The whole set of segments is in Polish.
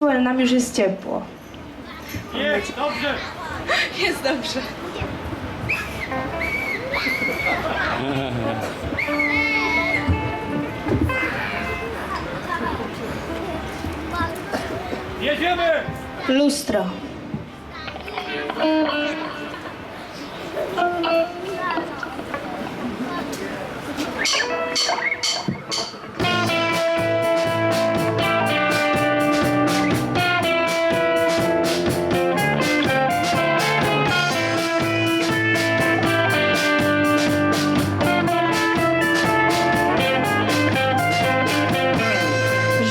Ale nam już jest ciepło. Jest dobrze! Jest dobrze. Jedziemy! Lustro.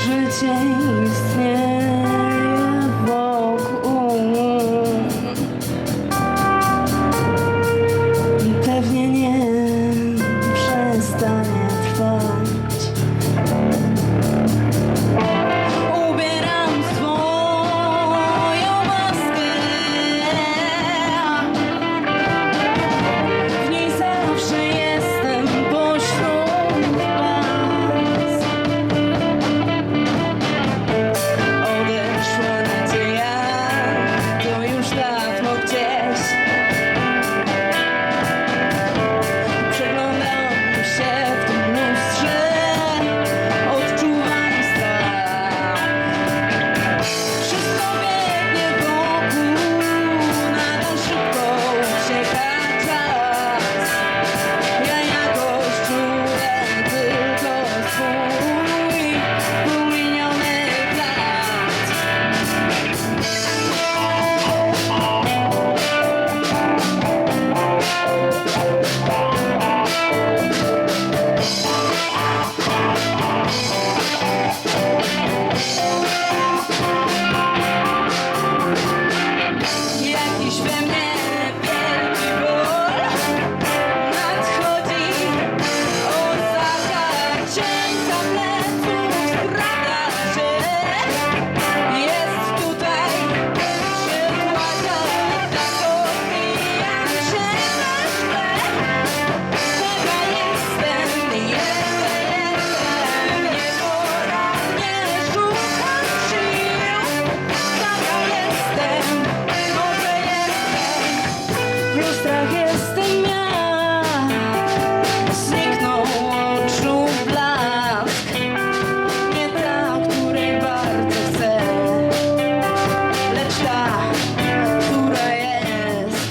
Życie istnieje wokół i pewnie nie przestanie trwać. Ubieram swoją maskę, w niej zawsze jestem pośród was. Odeszła nadzieja, to już dawno gdzieś. Przeglądam się w tym lustrze, odczuwam strach. Wszystko biegnie wokół, nadal szybko ucieka czas. Ja jakoś czuję tylko swój uminiony lat. Jakiś we mnie wielki ból nadchodzi, osada cięcia pleców skrada się. Jest tutaj, przytłacza, tak odbijam się na szkle. Taka jestem, nieporadnie szukam sił. Taka jestem, może jestem, w lustrach jestem ja. Zniknął oczu blask, nie ta, której bardzo chcę, lecz ta, która jest.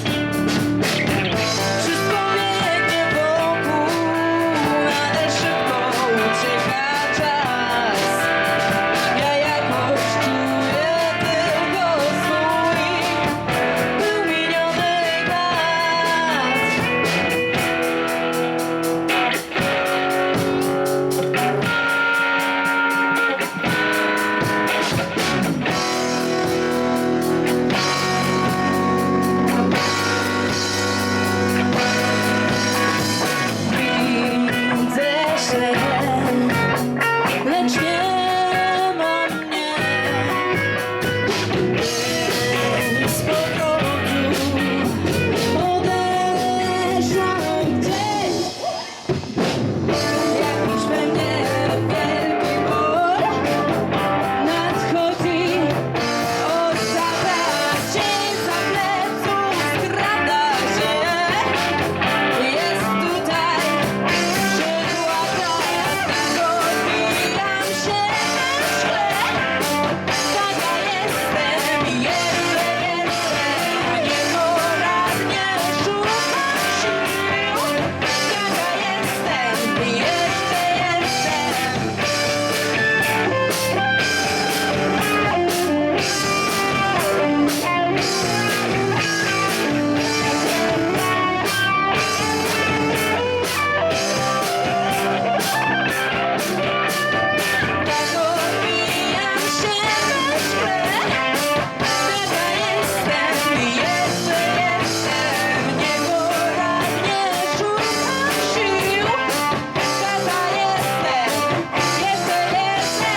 Wszystko biegnie wokół, ale szybko ucieka czas. Ja jakoś czuję tylko swój uminiony lat. Widzę się, lecz nie ma mnie. Bez powodu odeszłam gdzieś. Jakiś we mnie wielki ból nadchodzi, osada cień za pleców skrada się. Jest tutaj, przytłacza, tak odbijam się na szkle. Taka jestem, jeszcze jestem, nieporadnie szukam sił. Taka jestem, jeszcze jestem. Tak odbijam się na szkle. Taka jestem, jeszcze jestem, nieporadnie szukam sił. Taka jestem, jeszcze jestem.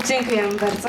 Dziękujemy bardzo.